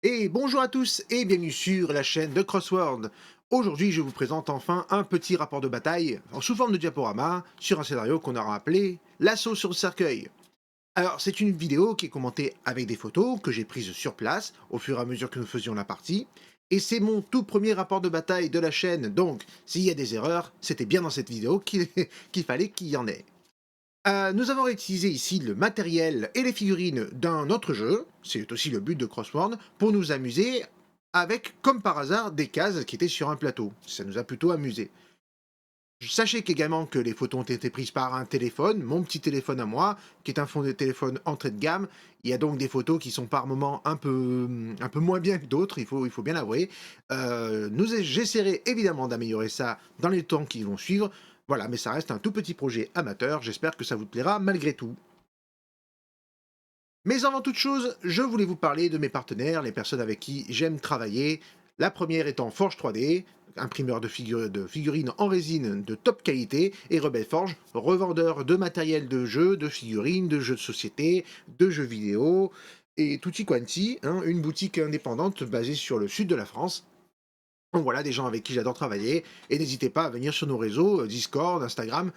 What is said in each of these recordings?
Et bonjour à tous et bienvenue sur la chaîne de Crossword. Aujourd'hui, je vous présente enfin un petit rapport de bataille sous forme de diaporama sur un scénario qu'on aura appelé L'assaut sur le cercueil. Alors, c'est une vidéo qui est commentée avec des photos que j'ai prises sur place au fur et à mesure que nous faisions la partie. Et c'est mon tout premier rapport de bataille de la chaîne, donc s'il y a des erreurs, c'était bien dans cette vidéo qu'il qu'il fallait qu'il y en ait. Nous avons réutilisé ici le matériel et les figurines d'un autre jeu, c'est aussi le but de Crossword, pour nous amuser avec, comme par hasard, des cases qui étaient sur un plateau. Ça nous a plutôt amusé. Sachez qu'également que les photos ont été prises par un téléphone, mon petit téléphone à moi, qui est un fond de téléphone entrée de gamme. Il y a donc des photos qui sont par moments un peu moins bien que d'autres, il faut bien l'avouer. J'essaierai évidemment d'améliorer ça dans les temps qui vont suivre. Voilà, mais ça reste un tout petit projet amateur, j'espère que ça vous plaira malgré tout. Mais avant toute chose, je voulais vous parler de mes partenaires, les personnes avec qui j'aime travailler. La première étant Forge 3D, imprimeur de figurines en résine de top qualité, et Rebel Forge, revendeur de matériel de jeux, de figurines, de jeux de société, de jeux vidéo, et tutti quanti, hein, une boutique indépendante basée sur le sud de la France. Donc voilà, des gens avec qui j'adore travailler, et n'hésitez pas à venir sur nos réseaux, Discord, Instagram,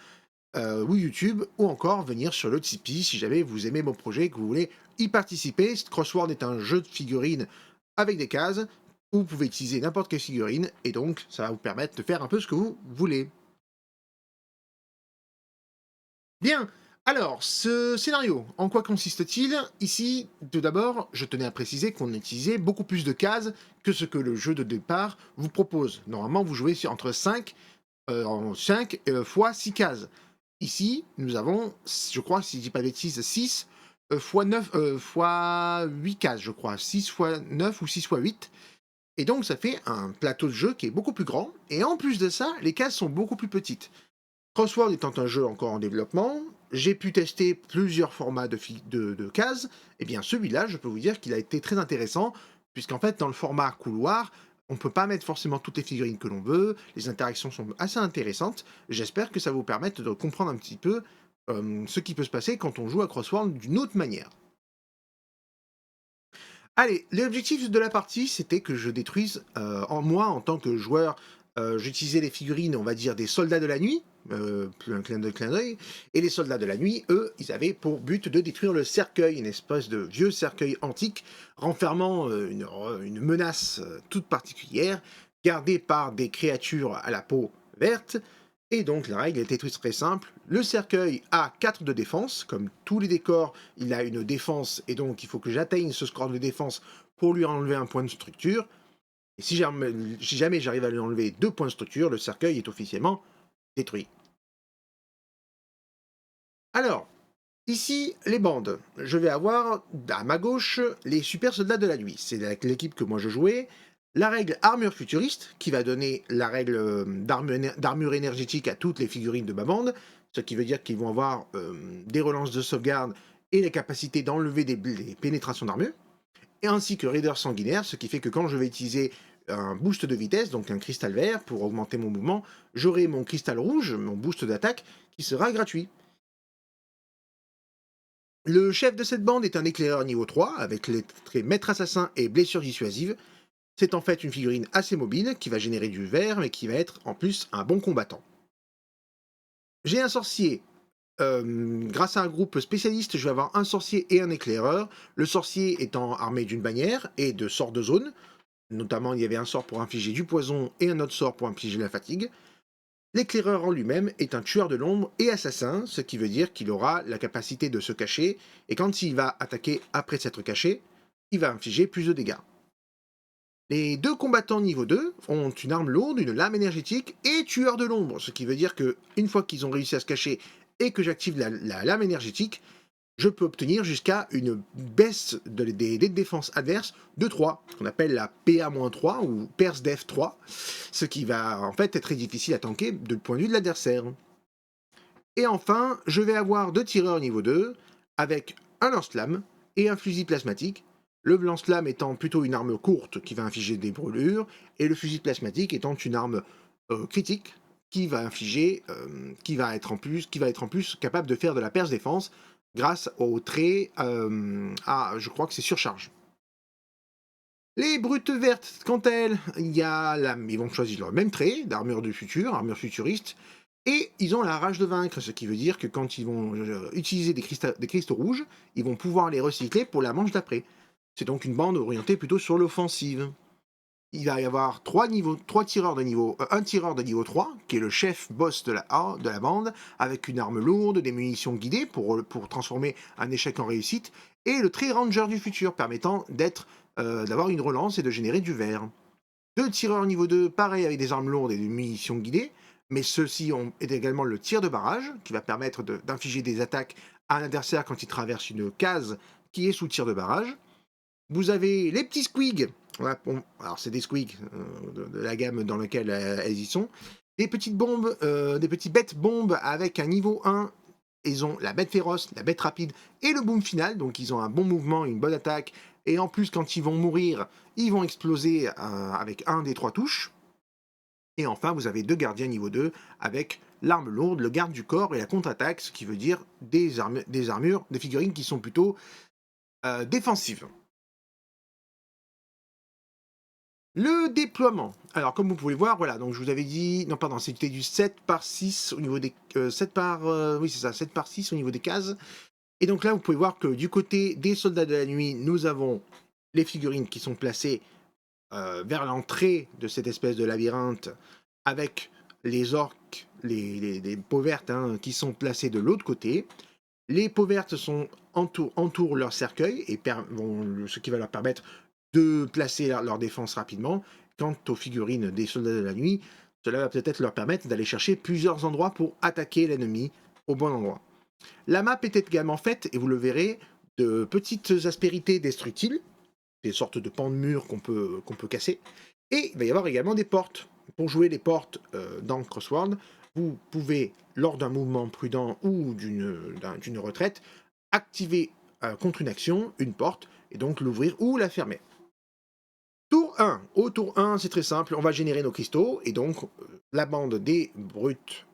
ou YouTube, ou encore venir sur le Tipeee si jamais vous aimez mon projet et que vous voulez y participer. Crossword est un jeu de figurines avec des cases, où vous pouvez utiliser n'importe quelle figurine, et donc ça va vous permettre de faire un peu ce que vous voulez. Bien, alors, ce scénario, en quoi consiste-t-il? Ici, tout d'abord, je tenais à préciser qu'on utilisait beaucoup plus de cases que ce que le jeu de départ vous propose. Normalement, vous jouez entre 5 en 5 fois 6 cases. Ici, nous avons, je crois, si je dis pas de bêtises, 6 fois 9 fois 8 cases, je crois. 6 fois 9 ou 6 fois 8. Et donc, ça fait un plateau de jeu qui est beaucoup plus grand. Et en plus de ça, les cases sont beaucoup plus petites. Crossword étant un jeu encore en développement, j'ai pu tester plusieurs formats de cases. Et bien, celui-là, je peux vous dire qu'il a été très intéressant, puisqu'en fait, dans le format couloir, on ne peut pas mettre forcément toutes les figurines que l'on veut, les interactions sont assez intéressantes. J'espère que ça va vous permettre de comprendre un petit peu ce qui peut se passer quand on joue à Crossword d'une autre manière. Allez, l'objectif de la partie, c'était que je détruise, en moi, en tant que joueur, j'utilisais les figurines, on va dire, des soldats de la nuit, plus un clin d'œil, et les soldats de la nuit, eux, ils avaient pour but de détruire le cercueil, une espèce de vieux cercueil antique, renfermant une menace toute particulière, gardée par des créatures à la peau verte. Et donc la règle était très simple, le cercueil a 4 de défense, comme tous les décors, il a une défense, et donc il faut que j'atteigne ce score de défense pour lui enlever un point de structure. Et si jamais j'arrive à lui enlever 2 points de structure, le cercueil est officiellement détruit. Alors, ici, les bandes. Je vais avoir à ma gauche les super soldats de la nuit. C'est avec l'équipe que moi je jouais. La règle armure futuriste, qui va donner la règle d'armure énergétique à toutes les figurines de ma bande, ce qui veut dire qu'ils vont avoir des relances de sauvegarde et la capacité d'enlever des pénétrations d'armure, et ainsi que Raider sanguinaire, ce qui fait que quand je vais utiliser un boost de vitesse, donc un cristal vert pour augmenter mon mouvement, j'aurai mon cristal rouge, mon boost d'attaque, qui sera gratuit. Le chef de cette bande est un éclaireur niveau 3, avec les traits maître assassin et blessure dissuasive. C'est en fait une figurine assez mobile, qui va générer du vert, mais qui va être en plus un bon combattant. J'ai un sorcier. Grâce à un groupe spécialiste, je vais avoir un sorcier et un éclaireur. Le sorcier étant armé d'une bannière et de sorts de zone. Notamment, il y avait un sort pour infliger du poison et un autre sort pour infliger la fatigue. L'éclaireur en lui-même est un tueur de l'ombre et assassin, ce qui veut dire qu'il aura la capacité de se cacher, et quand il va attaquer après s'être caché, il va infliger plus de dégâts. Les deux combattants niveau 2 ont une arme lourde, une lame énergétique et tueur de l'ombre, ce qui veut dire que une fois qu'ils ont réussi à se cacher et que j'active la lame énergétique, je peux obtenir jusqu'à une baisse des dés de défense adverses de 3, ce qu'on appelle la PA-3 ou Perce Def 3, ce qui va en fait être très difficile à tanker de point de vue de l'adversaire. Et enfin, je vais avoir deux tireurs niveau 2, avec un lance-flamme et un fusil plasmatique. Le lance-flamme étant plutôt une arme courte qui va infliger des brûlures, et le fusil plasmatique étant une arme critique qui va infliger, qui va être en plus capable de faire de la perce défense grâce au trait à, je crois que c'est surcharge. Les brutes vertes, quant à elles, ils vont choisir leur même trait d'armure du futur, armure futuriste, et ils ont la rage de vaincre, ce qui veut dire que quand ils vont utiliser des cristaux rouges, ils vont pouvoir les recycler pour la manche d'après. C'est donc une bande orientée plutôt sur l'offensive. Il va y avoir un tireur de niveau 3, qui est le chef boss de la bande, avec une arme lourde, des munitions guidées pour transformer un échec en réussite, et le Tree Ranger du futur, permettant d'avoir une relance et de générer du vert. Deux tireurs niveau 2, pareil avec des armes lourdes et des munitions guidées, mais ceux-ci ont également le tir de barrage, qui va permettre d'infliger des attaques à un adversaire quand il traverse une case qui est sous tir de barrage. Vous avez les petits squigs. Voilà, bon, alors c'est des squigs de la gamme dans laquelle elles y sont. Des petites bombes, des petits bêtes bombes avec un niveau 1. Ils ont la bête féroce, la bête rapide et le boom final. Donc ils ont un bon mouvement, une bonne attaque. Et en plus, quand ils vont mourir, ils vont exploser avec un des trois touches. Et enfin, vous avez deux gardiens niveau 2 avec l'arme lourde, le garde du corps et la contre-attaque, ce qui veut dire des armures, des figurines qui sont plutôt défensives. Le déploiement. Alors, comme vous pouvez voir, voilà, donc je vous avais dit, non, pardon, c'était du 7 par 6 au niveau des. 7 par. Oui, c'est ça, 7 par 6 au niveau des cases. Et donc là, vous pouvez voir que du côté des soldats de la nuit, nous avons les figurines qui sont placées vers l'entrée de cette espèce de labyrinthe avec les orques, les peaux vertes hein, qui sont placées de l'autre côté. Les peaux vertes entourent leur cercueil, ce qui va leur permettre de placer leur défense rapidement. Quant aux figurines des soldats de la nuit, cela va peut-être leur permettre d'aller chercher plusieurs endroits pour attaquer l'ennemi au bon endroit. La map est également faite, et vous le verrez, de petites aspérités destructibles, des sortes de pans de murs qu'on peut casser, et il va y avoir également des portes. Pour jouer les portes dans Crossword, vous pouvez, lors d'un mouvement prudent ou d'une retraite, activer contre une action une porte, et donc l'ouvrir ou la fermer. Tour 1. Au tour 1, c'est très simple, on va générer nos cristaux, et donc la bande des brutes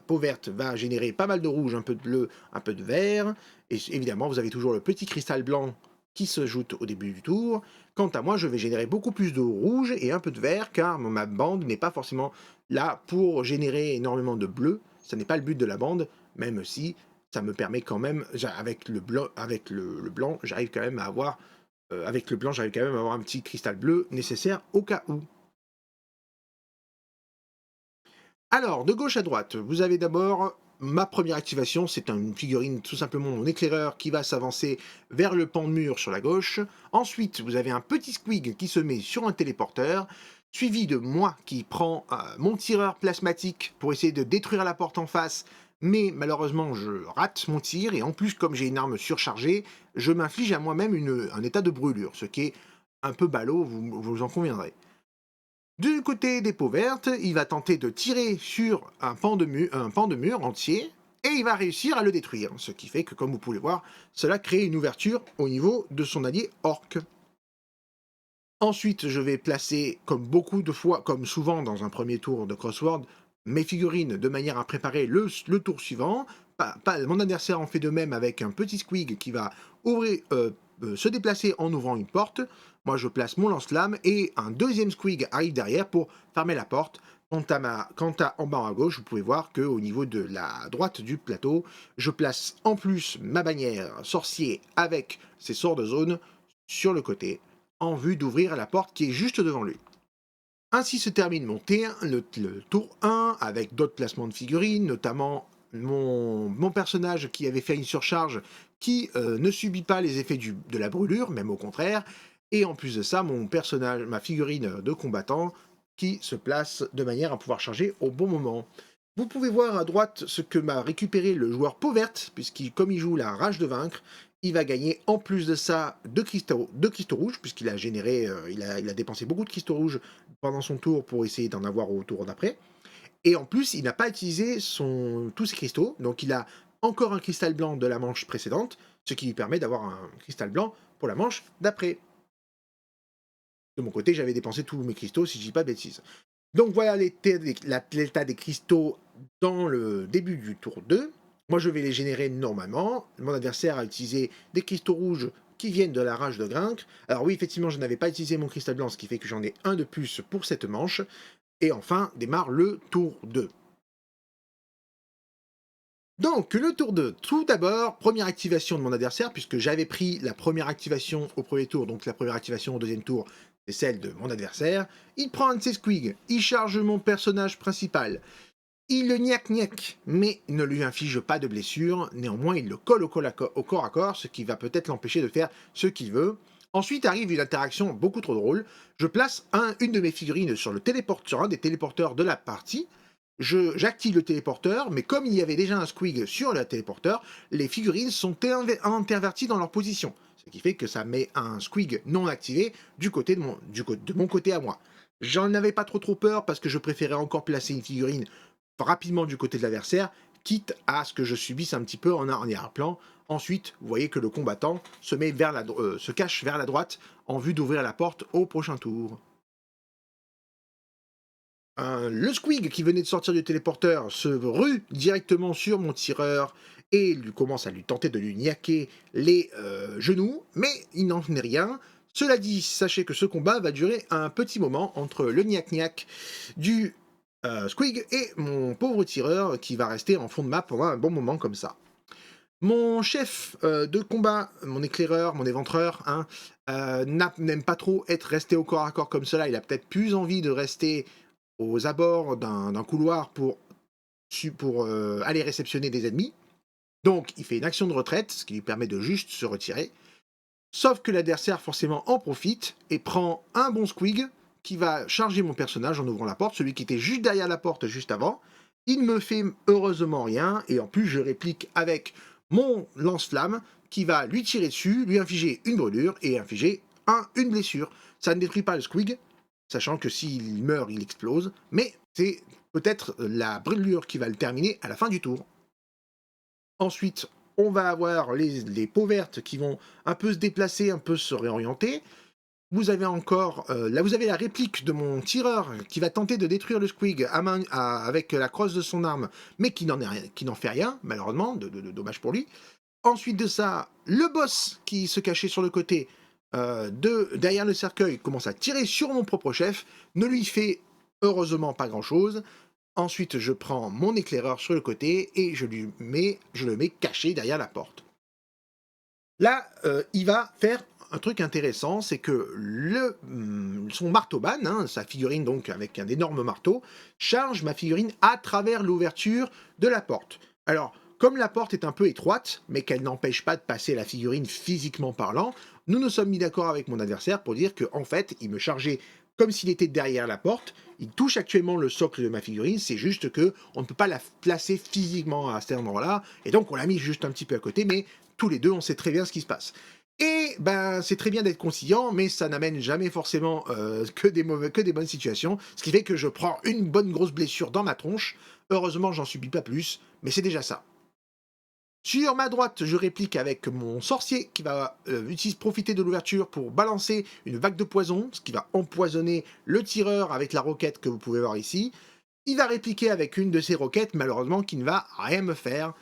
peau verte va générer pas mal de rouge, un peu de bleu, un peu de vert, et évidemment vous avez toujours le petit cristal blanc qui se joute au début du tour. Quant à moi, je vais générer beaucoup plus de rouge et un peu de vert, car ma bande n'est pas forcément là pour générer énormément de bleu, ce n'est pas le but de la bande, même si ça me permet quand même, avec le blanc, j'arrive quand même à avoir avec le blanc, j'arrive quand même à avoir un petit cristal bleu nécessaire au cas où. Alors, de gauche à droite, vous avez d'abord ma première activation, c'est une figurine, tout simplement mon éclaireur qui va s'avancer vers le pan de mur sur la gauche. Ensuite, vous avez un petit squig qui se met sur un téléporteur, suivi de moi qui prend mon tireur plasmatique pour essayer de détruire la porte en face, mais malheureusement je rate mon tir, et en plus comme j'ai une arme surchargée, je m'inflige à moi-même un état de brûlure, ce qui est un peu ballot, vous en conviendrez. Du côté des peaux vertes, il va tenter de tirer sur un pan de mur entier, et il va réussir à le détruire, ce qui fait que, comme vous pouvez voir, cela crée une ouverture au niveau de son allié orc. Ensuite, je vais placer, comme beaucoup de fois, comme souvent dans un premier tour de Crossword, mes figurines de manière à préparer le tour suivant. Mon adversaire en fait de même avec un petit squig qui va se déplacer en ouvrant une porte. Moi, je place mon lance-flamme et un deuxième squig arrive derrière pour fermer la porte. Quant à en bas à gauche, vous pouvez voir qu'au niveau de la droite du plateau, je place en plus ma bannière sorcier avec ses sorts de zone sur le côté, en vue d'ouvrir la porte qui est juste devant lui. Ainsi se termine mon T1, le tour 1, avec d'autres placements de figurines, notamment mon personnage qui avait fait une surcharge qui ne subit pas les effets de la brûlure, même au contraire, et en plus de ça, ma figurine de combattant qui se place de manière à pouvoir charger au bon moment. Vous pouvez voir à droite ce que m'a récupéré le joueur peau verte, comme il joue la rage de vaincre, il va gagner en plus de ça deux cristaux rouges, puisqu'il a généré, il a dépensé beaucoup de cristaux rouges pendant son tour pour essayer d'en avoir au tour d'après. Et en plus, il n'a pas utilisé tous ses cristaux, donc il a encore un cristal blanc de la manche précédente, ce qui lui permet d'avoir un cristal blanc pour la manche d'après. De mon côté, j'avais dépensé tous mes cristaux, si je dis pas de bêtises. Donc voilà l'état des cristaux dans le début du tour 2. Moi, je vais les générer normalement. Mon adversaire a utilisé des cristaux rouges qui viennent de la rage de Grincre. Alors oui, effectivement, je n'avais pas utilisé mon cristal blanc, ce qui fait que j'en ai un de plus pour cette manche. Et enfin, démarre le tour 2. Donc, le tour 2. Tout d'abord, première activation de mon adversaire, puisque j'avais pris la première activation au premier tour, donc la première activation au deuxième tour, c'est celle de mon adversaire. Il prend un de ses squigs, il charge mon personnage principal, il le gnac, mais ne lui inflige pas de blessure, néanmoins il le colle au corps à corps, ce qui va peut-être l'empêcher de faire ce qu'il veut. Ensuite arrive une interaction beaucoup trop drôle, je place une de mes figurines sur sur un des téléporteurs de la partie, j'active le téléporteur, mais comme il y avait déjà un squig sur le téléporteur, les figurines sont interverties dans leur position, ce qui fait que ça met un squig non activé du côté de mon côté à moi. J'en avais pas trop peur parce que je préférais encore placer une figurine rapidement du côté de l'adversaire, quitte à ce que je subisse un petit peu en arrière-plan. Ensuite, vous voyez que le combattant se cache vers la droite en vue d'ouvrir la porte au prochain tour. Le squig qui venait de sortir du téléporteur se rue directement sur mon tireur et lui commence à lui tenter de lui niaquer les genoux, mais il n'en est rien. Cela dit, sachez que ce combat va durer un petit moment entre le gnac du squig et mon pauvre tireur qui va rester en fond de map pendant un bon moment comme ça. Mon chef de combat, mon éclaireur, mon éventreur, hein, n'aime pas trop être resté au corps à corps comme cela. Il a peut-être plus envie de rester aux abords d'un couloir pour aller réceptionner des ennemis. Donc il fait une action de retraite, ce qui lui permet de juste se retirer. Sauf que l'adversaire forcément en profite et prend un bon squig qui va charger mon personnage en ouvrant la porte, celui qui était juste derrière la porte juste avant. Il me fait heureusement rien, et en plus je réplique avec mon lance-flamme qui va lui tirer dessus, lui infliger une brûlure et infliger une blessure. Ça ne détruit pas le squig, sachant que s'il meurt, il explose, mais c'est peut-être la brûlure qui va le terminer à la fin du tour. Ensuite, on va avoir les peaux vertes qui vont un peu se déplacer, un peu se réorienter. Vous avez encore, là vous avez la réplique de mon tireur qui va tenter de détruire le squig avec la crosse de son arme, mais qui n'en fait rien, malheureusement, dommage pour lui. Ensuite de ça, le boss qui se cachait sur le côté derrière le cercueil commence à tirer sur mon propre chef, ne lui fait heureusement pas grand chose. Ensuite, je prends mon éclaireur sur le côté et je le mets caché derrière la porte. Là, il va faire un truc intéressant, c'est que son marteau-ban, hein, sa figurine donc avec un énorme marteau, charge ma figurine à travers l'ouverture de la porte. Alors, comme la porte est un peu étroite, mais qu'elle n'empêche pas de passer la figurine physiquement parlant, nous nous sommes mis d'accord avec mon adversaire pour dire qu'en fait, il me chargeait comme s'il était derrière la porte. Il touche actuellement le socle de ma figurine, c'est juste que on ne peut pas la placer physiquement à cet endroit-là, et donc on l'a mis juste un petit peu à côté, mais tous les deux, on sait très bien ce qui se passe. Et ben, c'est très bien d'être conciliant, mais ça n'amène jamais forcément que des bonnes situations, ce qui fait que je prends une bonne grosse blessure dans ma tronche. Heureusement, j'en subis pas plus, mais c'est déjà ça. Sur ma droite, je réplique avec mon sorcier qui va profiter de l'ouverture pour balancer une vague de poison, ce qui va empoisonner le tireur avec la roquette que vous pouvez voir ici. Il va répliquer avec une de ses roquettes, malheureusement, qui ne va rien me faire,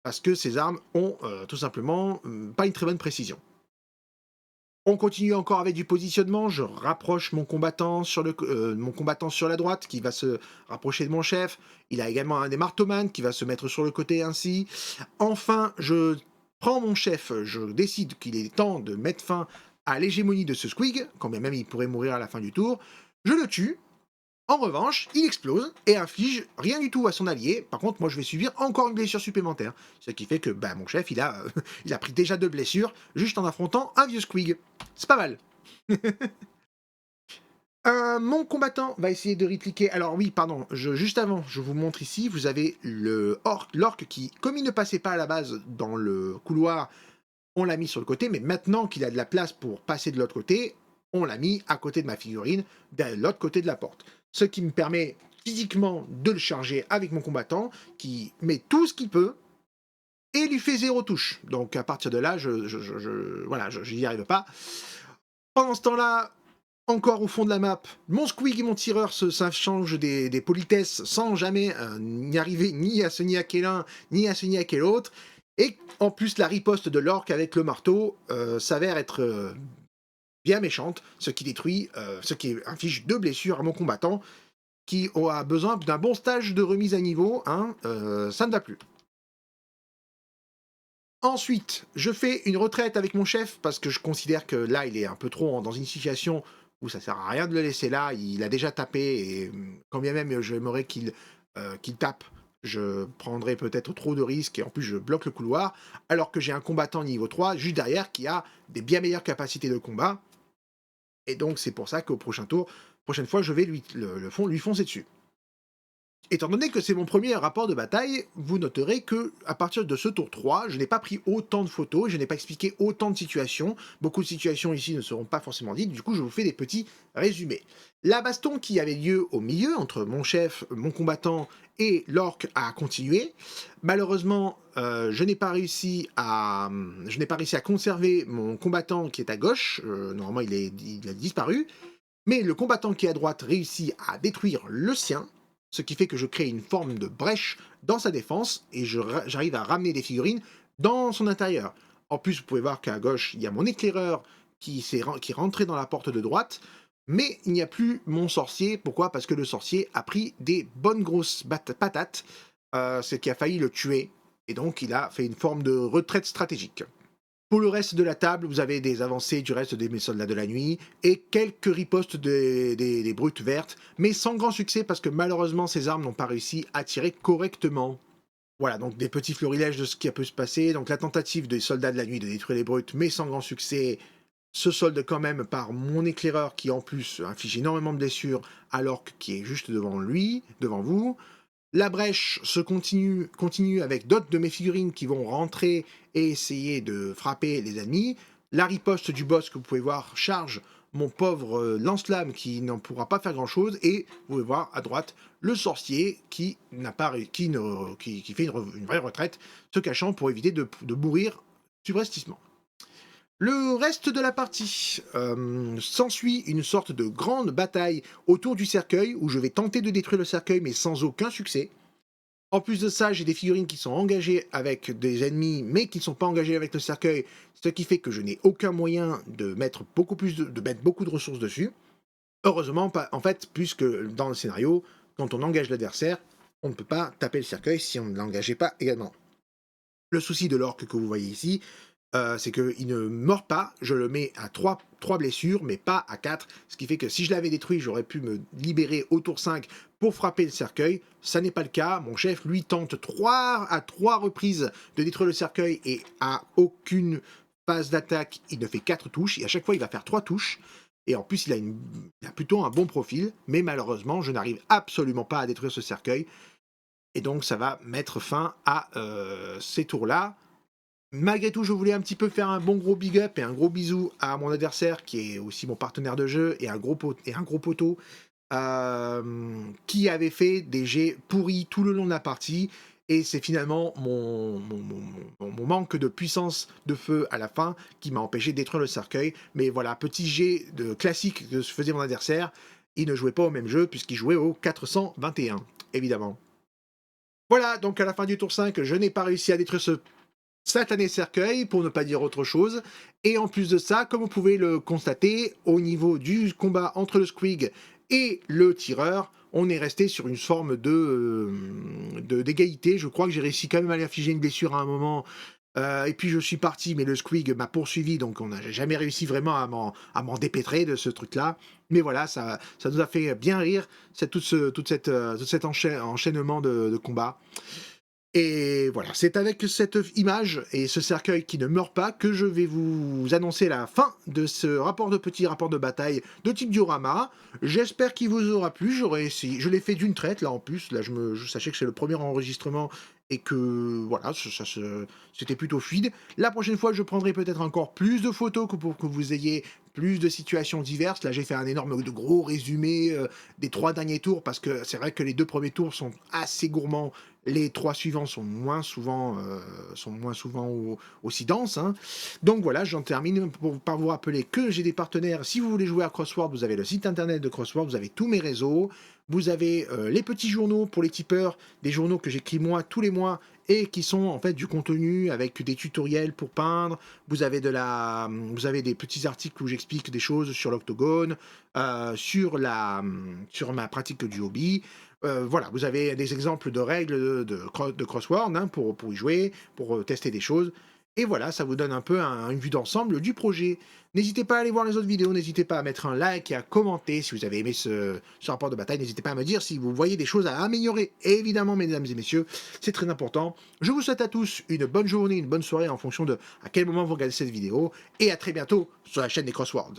parce que ces armes ont tout simplement pas une très bonne précision. On continue encore avec du positionnement, je rapproche mon combattant sur la droite qui va se rapprocher de mon chef, il a également un des marteaux-man qui va se mettre sur le côté ainsi. Enfin, je prends mon chef, je décide qu'il est temps de mettre fin à l'hégémonie de ce squig, quand bien même il pourrait mourir à la fin du tour, je le tue. En revanche, il explose et inflige rien du tout à son allié. Par contre, moi, je vais subir encore une blessure supplémentaire. Ce qui fait que mon chef, il a, il a pris déjà 2 blessures juste en affrontant un vieux squig. C'est pas mal. Mon combattant va essayer de répliquer. Alors oui, pardon, juste avant, je vous montre ici, vous avez l'orc qui, comme il ne passait pas à la base dans le couloir, on l'a mis sur le côté, mais maintenant qu'il a de la place pour passer de l'autre côté, on l'a mis à côté de ma figurine, de l'autre côté de la porte. Ce qui me permet physiquement de le charger avec mon combattant, qui met tout ce qu'il peut, et lui fait 0 touche. Donc à partir de là, je n'y arrive pas. Pendant ce temps-là, encore au fond de la map, mon squig et mon tireur s'échangent des politesses sans jamais n'y arriver ni à se niaquer l'un, ni à se niaquer l'autre. Et en plus, la riposte de l'orque avec le marteau s'avère être bien méchante, ce qui inflige 2 blessures à mon combattant qui a besoin d'un bon stage de remise à niveau, hein, ça ne va plus. Ensuite, je fais une retraite avec mon chef parce que je considère que là, il est un peu trop dans une situation où ça sert à rien de le laisser là. Il a déjà tapé et quand bien même j'aimerais qu'il tape, je prendrais peut-être trop de risques et en plus je bloque le couloir, alors que j'ai un combattant niveau 3 juste derrière qui a des bien meilleures capacités de combat. Et donc c'est pour ça qu'au prochain tour, prochaine fois, je vais lui foncer dessus. Étant donné que c'est mon premier rapport de bataille, vous noterez que à partir de ce tour 3, je n'ai pas pris autant de photos, je n'ai pas expliqué autant de situations. Beaucoup de situations ici ne seront pas forcément dites, du coup je vous fais des petits résumés. La baston qui avait lieu au milieu entre mon chef, mon combattant et l'orque a continué. Malheureusement, je n'ai pas réussi à conserver mon combattant qui est à gauche. Normalement, il a disparu. Mais le combattant qui est à droite réussit à détruire le sien, ce qui fait que je crée une forme de brèche dans sa défense et j'arrive à ramener des figurines dans son intérieur. En plus, vous pouvez voir qu'à gauche, il y a mon éclaireur qui est rentré dans la porte de droite, mais il n'y a plus mon sorcier. Pourquoi? Parce que le sorcier a pris des bonnes grosses patates, ce qui a failli le tuer, et donc il a fait une forme de retraite stratégique. Pour le reste de la table, vous avez des avancées du reste des mes soldats de la nuit et quelques ripostes des brutes vertes, mais sans grand succès parce que malheureusement ces armes n'ont pas réussi à tirer correctement. Voilà, donc des petits florilèges de ce qui a pu se passer. Donc la tentative des soldats de la nuit de détruire les brutes, mais sans grand succès, se solde quand même par mon éclaireur qui en plus inflige énormément de blessures à l'orque qui est juste devant lui, devant vous. La brèche continue avec d'autres de mes figurines qui vont rentrer et essayer de frapper les ennemis. La riposte du boss que vous pouvez voir charge mon pauvre lance-flamme qui n'en pourra pas faire grand-chose. Et vous pouvez voir à droite le sorcier qui n'a pas qui fait une vraie retraite, se cachant pour éviter de mourir subrepticement. Le reste de la partie s'ensuit une sorte de grande bataille autour du cercueil où je vais tenter de détruire le cercueil mais sans aucun succès. En plus de ça, j'ai des figurines qui sont engagées avec des ennemis, mais qui ne sont pas engagées avec le cercueil, ce qui fait que je n'ai aucun moyen de mettre beaucoup de ressources dessus. Heureusement, pas, en fait, puisque dans le scénario, quand on engage l'adversaire, on ne peut pas taper le cercueil si on ne l'engageait pas également. Le souci de l'orque que vous voyez ici, c'est qu'il ne meurt pas, je le mets à 3 blessures, mais pas à 4, ce qui fait que si je l'avais détruit, j'aurais pu me libérer au tour 5 pour frapper le cercueil. Ça n'est pas le cas, mon chef lui tente à 3 reprises de détruire le cercueil et à aucune phase d'attaque, il ne fait 4 touches, et à chaque fois il va faire 3 touches. Et en plus, il a plutôt un bon profil, mais malheureusement, je n'arrive absolument pas à détruire ce cercueil. Et donc, ça va mettre fin à ces tours-là. Malgré tout, je voulais un petit peu faire un bon gros big up et un gros bisou à mon adversaire qui est aussi mon partenaire de jeu et un gros poteau qui avait fait des jets pourris tout le long de la partie. Et c'est finalement mon manque de puissance de feu à la fin qui m'a empêché de détruire le cercueil. Mais voilà, petit jet de classique que se faisait mon adversaire. Il ne jouait pas au même jeu puisqu'il jouait au 421, évidemment. Voilà, donc à la fin du tour 5, je n'ai pas réussi à détruire ce satané cercueil, pour ne pas dire autre chose. Et en plus de ça, comme vous pouvez le constater, au niveau du combat entre le Squig et le tireur, on est resté sur une forme d'égalité. Je crois que j'ai réussi quand même à lui infliger une blessure à un moment. Et puis je suis parti, mais le Squig m'a poursuivi, donc on n'a jamais réussi vraiment à m'en dépêtrer de ce truc-là. Mais voilà, ça nous a fait bien rire, tout cet enchaînement de combats. Et voilà, c'est avec cette image et ce cercueil qui ne meurt pas que je vais vous annoncer la fin de ce petit rapport de bataille de type diorama. J'espère qu'il vous aura plu. J'aurais essayé, je l'ai fait d'une traite là en plus. Là, sachez que c'est le premier enregistrement et que voilà, c'était plutôt fluide. La prochaine fois, je prendrai peut-être encore plus de photos pour que vous ayez plus de situations diverses. Là, j'ai fait un énorme de gros résumé des 3 derniers tours parce que c'est vrai que les 2 premiers tours sont assez gourmands. Les 3 suivants sont moins souvent aussi denses. Hein. Donc voilà, j'en termine par vous rappeler que j'ai des partenaires. Si vous voulez jouer à Crossword, vous avez le site internet de Crossword, vous avez tous mes réseaux. Vous avez les petits journaux pour les tipeurs, des journaux que j'écris moi tous les mois et qui sont en fait du contenu avec des tutoriels pour peindre. Vous avez des petits articles où j'explique des choses sur l'octogone, sur ma pratique du hobby. Voilà, vous avez des exemples de règles de crossword hein, pour y jouer, pour tester des choses. Et voilà, ça vous donne un peu une vue d'ensemble du projet. N'hésitez pas à aller voir les autres vidéos, n'hésitez pas à mettre un like et à commenter si vous avez aimé ce rapport de bataille. N'hésitez pas à me dire si vous voyez des choses à améliorer. Et évidemment, mesdames et messieurs, c'est très important. Je vous souhaite à tous une bonne journée, une bonne soirée en fonction de à quel moment vous regardez cette vidéo. Et à très bientôt sur la chaîne des Crosswords.